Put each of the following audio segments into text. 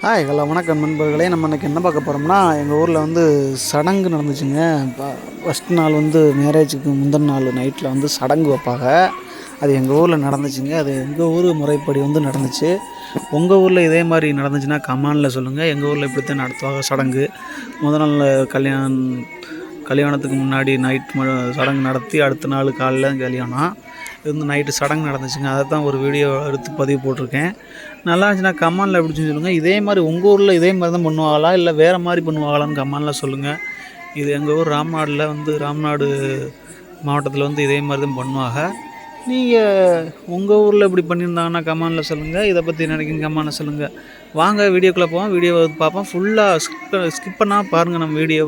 Hello வணக்கம் நண்பர்களே. நம்ம இன்றைக்கி என்ன பார்க்க போகிறோம்னா, எங்கள் ஊரில் வந்து சடங்கு நடந்துச்சுங்க. ஃபஸ்ட் நாள் வந்து மேரேஜுக்கு முந்தின நாள் நைட்டில் வந்து சடங்கு வைப்பாங்க. அது எங்கள் ஊரில் நடந்துச்சுங்க. அது எங்கள் ஊர் முறைப்படி வந்து நடந்துச்சு. உங்கள் ஊரில் இதே மாதிரி நடந்துச்சுன்னா கமெண்டில் சொல்லுங்கள். எங்கள் ஊரில் இப்படித்தான் நடத்துவாங்க சடங்கு. முதல் நாள் கல்யாணத்துக்கு முன்னாடி நைட் சடங்கு நடத்தி அடுத்த நாள் காலையில் கல்யாணம் இருந்து நைட்டு சடங்கு நடந்துச்சுங்க. அதை தான் ஒரு வீடியோ எடுத்து பதிவு போட்டிருக்கேன். நல்லா இருந்துச்சுன்னா கமெண்டில் எப்படி சொல்லுங்கள். இதே மாதிரி உங்கள் ஊரில் இதே மாதிரி தான் பண்ணுவாங்களா இல்லை வேறு மாதிரி பண்ணுவாங்களான்னு கமெண்டில் சொல்லுங்கள். இது எங்கள் ஊர் ராம்நாடு மாவட்டத்தில் வந்து இதே மாதிரி தான் பண்ணுவாங்க. நீங்கள் உங்கள் ஊரில் இப்படி பண்ணியிருந்தாங்கன்னா கமெண்டில் சொல்லுங்கள். இதை பற்றி நினைக்கிங்க கமெண்டில் சொல்லுங்கள். வாங்க வீடியோக்குள்ளே போவோம். வீடியோவை பார்ப்போம். ஃபுல்லாக ஸ்கிப் பண்ணால் பாருங்கள் நம்ம வீடியோ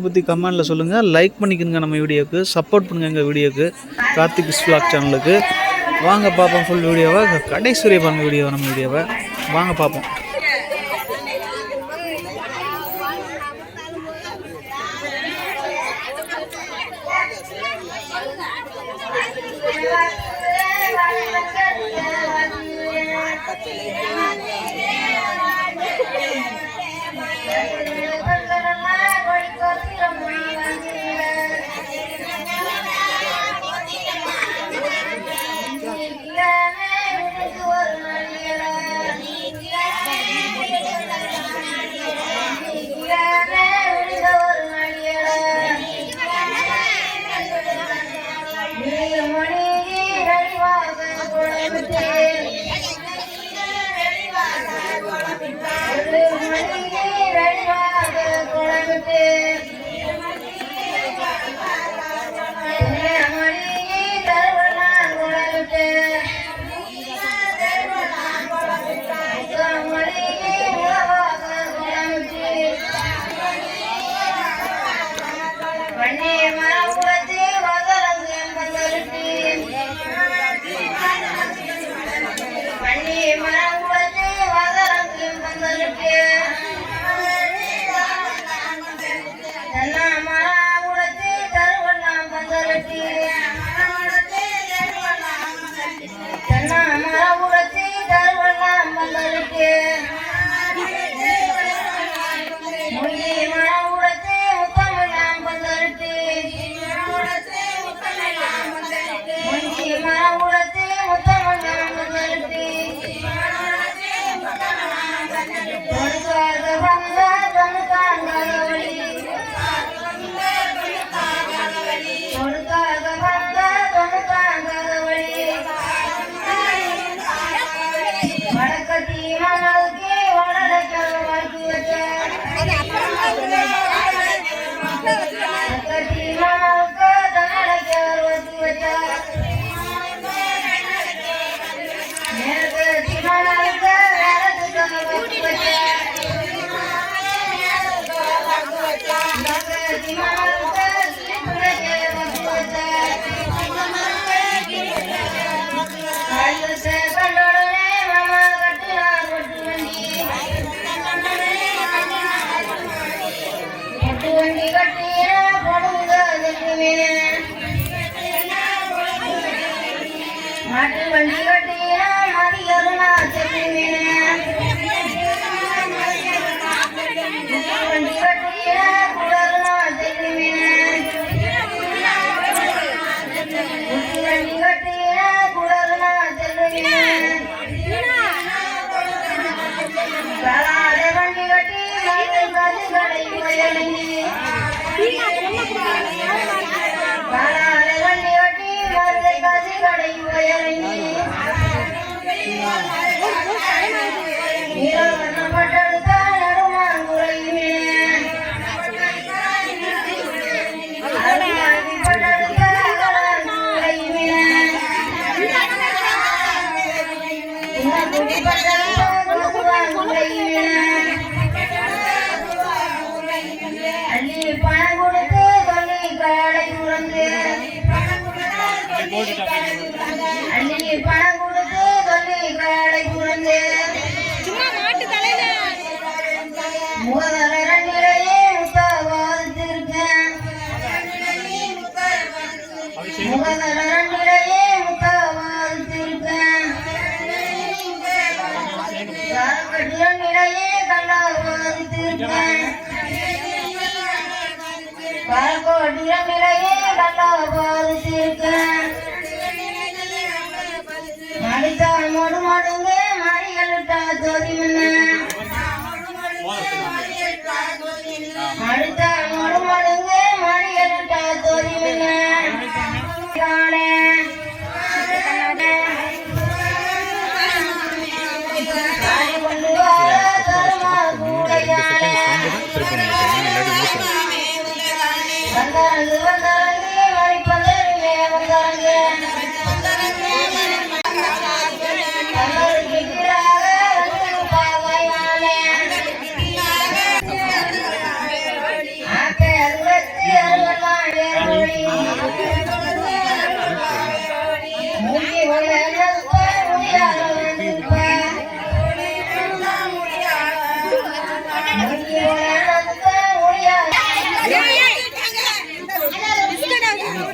பற்றி கமெண்டில் சொல்லுங்கள். லைக் பண்ணிக்கோங்க. நம்ம வீடியோவுக்கு சப்போர்ட் பண்ணுங்கள். எங்கள் வீடியோவுக்கு கார்த்திக் விலாக் சேனலுக்கு வாங்க பார்ப்போம். ஃபுல் வீடியோவை கடைசி வரை பாருங்கள். நம்ம வீடியோவை வாங்க பார்ப்போம். பணம் கொடுத்து சொல்லி கடை புரிந்து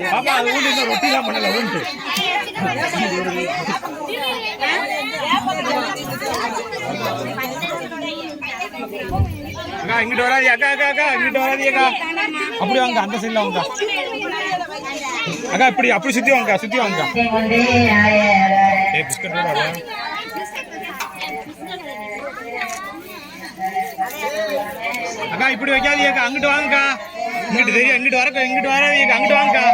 பாப்பா அது ஊண்டு இன்னும் ரொட்டிலாம் பண்ணல ஊண்டு அக்கா இங்கிட்டு வராதி அக்கா அக்கா அக்கா இங்கிட்டு வராதி அக்கா அப்படி வாங்க அந்த சைட்ல வாங்க அக்கா இப்படி அப்படி சுத்தி வாங்க ஏய் பிஸ்கட் போடாத அக்கா இப்படி வைக்காதீங்க அக்கா அங்கிட்டு வாங்கக்கா இங்கிட்டு தெரியும் இங்கிட்டு வரக்கா இங்கிட்டு வராதீங்க அங்கிட்டு வாங்கக்கா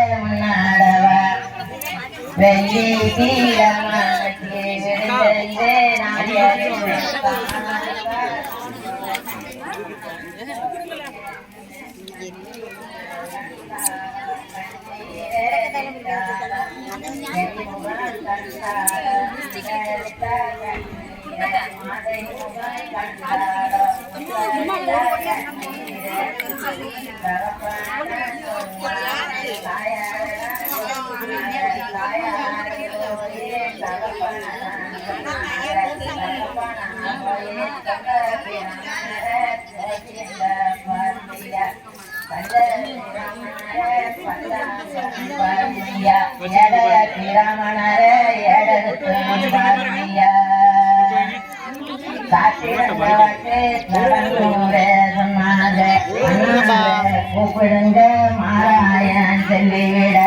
கூப்பிடுங்க மாராயன் சொல்லிவிட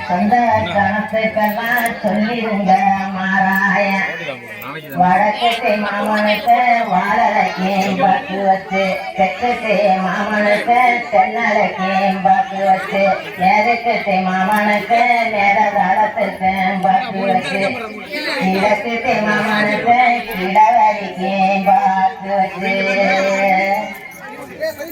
சொந்த கணத்துக்கெல்லாம் சொல்லிடுங்க மாராயன் வடக்கத்தை மாமனுக்கு வாழலைக்கையும் பாக்கு வச்சு தெற்கத்தை மாமனுக்கு தென்னலைக்கையும் பாக்கு வச்சு நேரக்கத்தை மாமனுக்கு நேர காலத்துக்கு பாக்கு வச்சு கிழக்கத்தை மாமனுக்கு கிடவரிக்கையும் பாக்கு வச்சு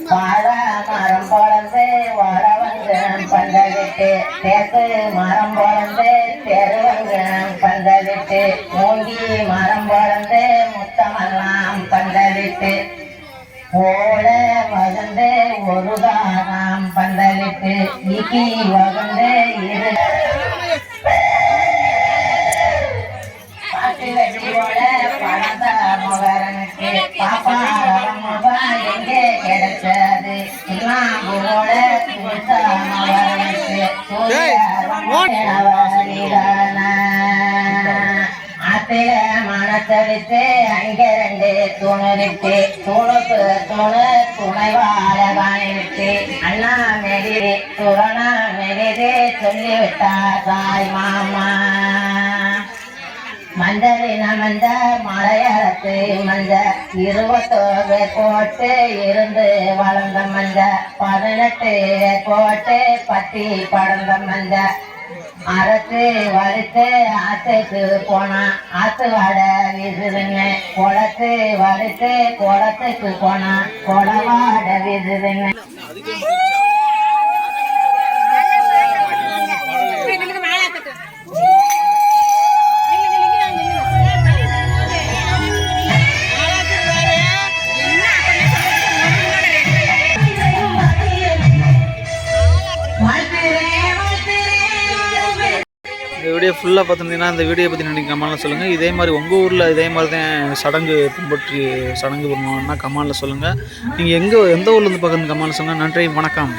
வாழ மரம் பொழந்து வளவங்கம் பந்தலிட்டு தேக்கு மரம் பொழந்து தெருவங்கம் பந்தலிட்டு மூங்கி மரம் பொழந்து முத்தமெல்லாம் பந்தலிட்டு ஓட வகந்து ஒரு தானம் பந்தலிட்டு இக்கி வகந்து இரு பாட்டு வெட்டியோட பழந்த முகரனுக்கு பாப்பா எங்கே கிடைச்சது இல்லாமோட ஆத்திர மனத்தடித்து அங்க ரெண்டு துணிட்டு துணுக்கு துணைவாழ காணிவிட்டு அண்ணா மெரிது துரணா மெரிது சொல்லிவிட்டா தாய் மாமா மஞ்சளின மஞ்ச மலையாளத்து மஞ்ச 21 போட்டு இருந்து வளர்ந்த மஞ்ச 18 போட்டு பட்டி படர்ந்த மஞ்ச அரைத்து வலித்து ஆத்துக்கு போனா ஆத்து வாடை வீசுதுங்க குளத்து வலித்து குளத்துக்கு போனா குளவாடை வீசுதுங்க இந்த வீடியோ ஃபுல்லாக பார்த்துருந்தீங்கன்னா இந்த வீடியோ பற்றி நீங்கள் கமெண்ட்டில் சொல்லுங்கள். இதே மாதிரி உங்கள் ஊரில் இதே மாதிரி தான் சடங்கு பின்பற்றி சடங்கு பண்ணுவாங்கன்னா கமெண்ட்டில் சொல்லுங்கள். நீங்கள் எந்த ஊர்லேருந்து பார்க்குறது கமெண்ட்டில் சொல்லுங்கள். நன்றி, வணக்கம்.